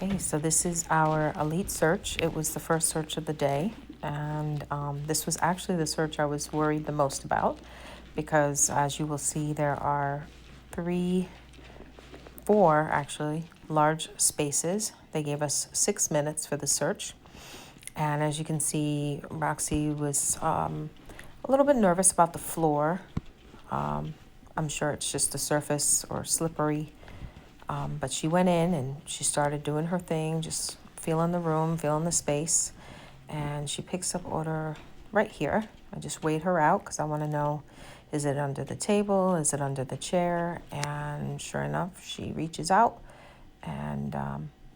Okay, so this is our elite search. It was the first search of the day, and this was actually the search I was worried the most about because, as you will see, there are four actually large spaces. They gave us 6 minutes for the search, and as you can see, Roxy was a little bit nervous about the floor. I'm sure it's just the surface or slippery. But she went in and she started doing her thing, just feeling the room, feeling the space. And she picks up order right here. I just weighed her out because I want to know, is it under the table? Is it under the chair? And sure enough, she reaches out and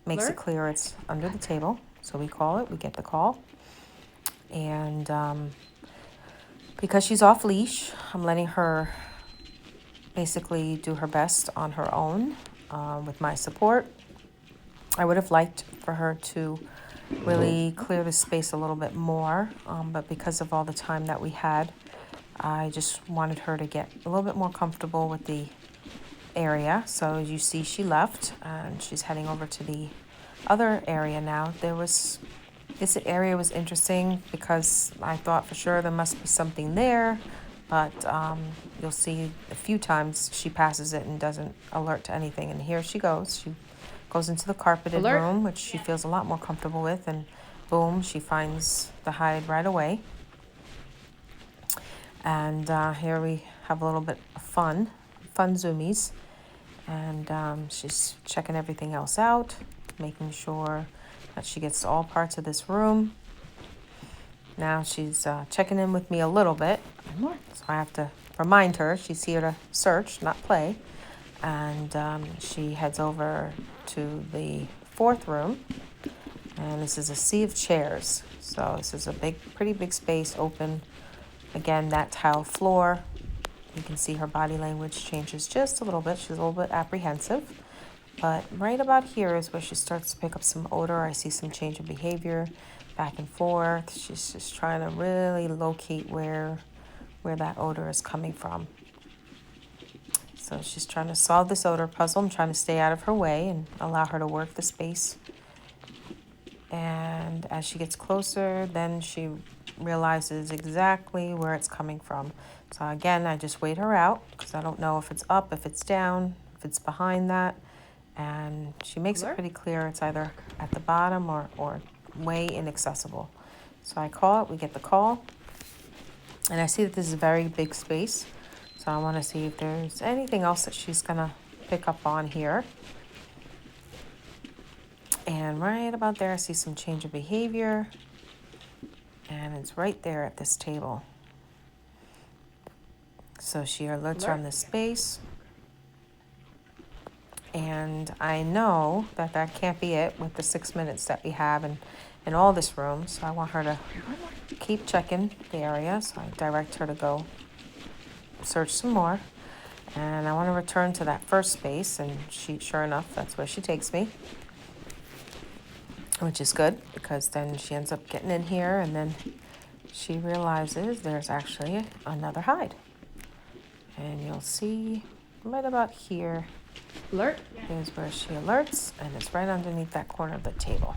makes it clear it's under the table. So we call it, we get the call. And because she's off leash, I'm letting her basically do her best on her own. With my support. I would have liked for her to really clear the space a little bit more, but because of all the time that we had, I just wanted her to get a little bit more comfortable with the area. So as you see, she left and she's heading over to the other area now. This area was interesting because I thought for sure there must be something there. But you'll see a few times she passes it and doesn't alert to anything. And here she goes. She goes into the carpeted room, which she feels a lot more comfortable with. And boom, she finds the hide right away. And here we have a little bit of fun zoomies. And she's checking everything else out, making sure that she gets to all parts of this room. Now she's checking in with me a little bit. So I have to remind her she's here to search, not play. And she heads over to the fourth room. And this is a sea of chairs. So this is a pretty big space, open. Again, that tile floor. You can see her body language changes just a little bit. She's a little bit apprehensive. But right about here is where she starts to pick up some odor. I see some change of behavior, back and forth. She's just trying to really locate where that odor is coming from. So she's trying to solve this odor puzzle. I'm trying to stay out of her way and allow her to work the space. And as she gets closer, then she realizes exactly where it's coming from. So again, I just wait her out because I don't know if it's up, if it's down, if it's behind that. And she makes it pretty clear it's either at the bottom or way inaccessible. So I call it, we get the call. And I see that this is a very big space. So I want to see if there's anything else that she's going to pick up on here. And right about there, I see some change of behavior. And it's right there at this table. So she alerts her on this space. And I know that can't be it with the 6 minutes that we have in all this room. So I want her to keep checking the area. So I direct her to go search some more. And I want to return to that first space. And sure enough, that's where she takes me. Which is good because then she ends up getting in here. And then she realizes there's actually another hide. And you'll see right about here. Alert. Here's where she alerts, and it's right underneath that corner of the table.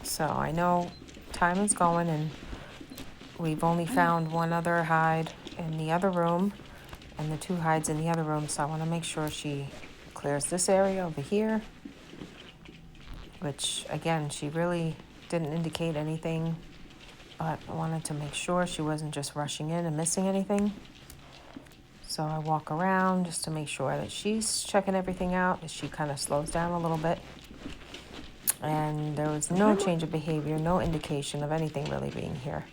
So I know time is going, and we've only found one other hide in the other room, and the two hides in the other room. So I want to make sure she clears this area over here, which again, she really didn't indicate anything, but I wanted to make sure she wasn't just rushing in and missing anything. So I walk around just to make sure that she's checking everything out as she kind of slows down a little bit. And there was no change of behavior, no indication of anything really being here.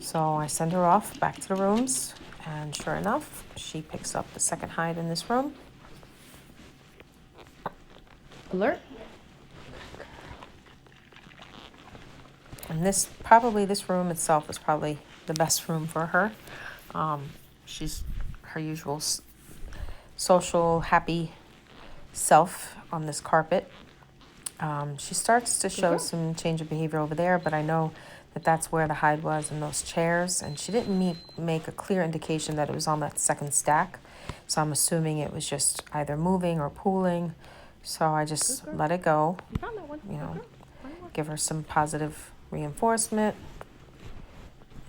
So I send her off back to the rooms. And sure enough, she picks up the second hide in this room. Alert. And this room itself is probably the best room for her. She's her usual social, happy self on this carpet. She starts to show some change of behavior over there, but I know that that's where the hide was in those chairs. And she didn't make a clear indication that it was on that second stack. So I'm assuming it was just either moving or pooling. So I just let it go, You found that one. you know, Good girl. One more. give her some positive reinforcement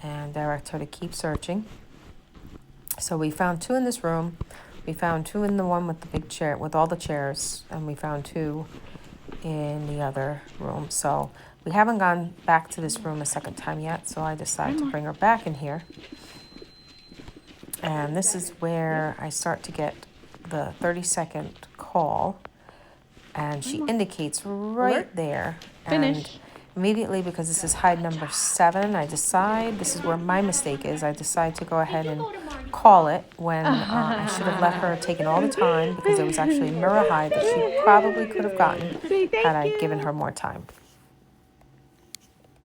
and direct her to keep searching. So we found 2 in this room. We found 2 in the one with the big chair, with all the chairs, and we found 2 in the other room. So we haven't gone back to this room a second time yet, so I decided to bring her back in here. And this is where I start to get the 30-second call, and she indicates right Alert. there. Finish. And immediately, because this is hide number 7, I decide, this is where my mistake is, I decide to go ahead and call it when I should have let her taken all the time, because it was actually a mirror hide that she probably could have gotten Say thank had I you. given her more time.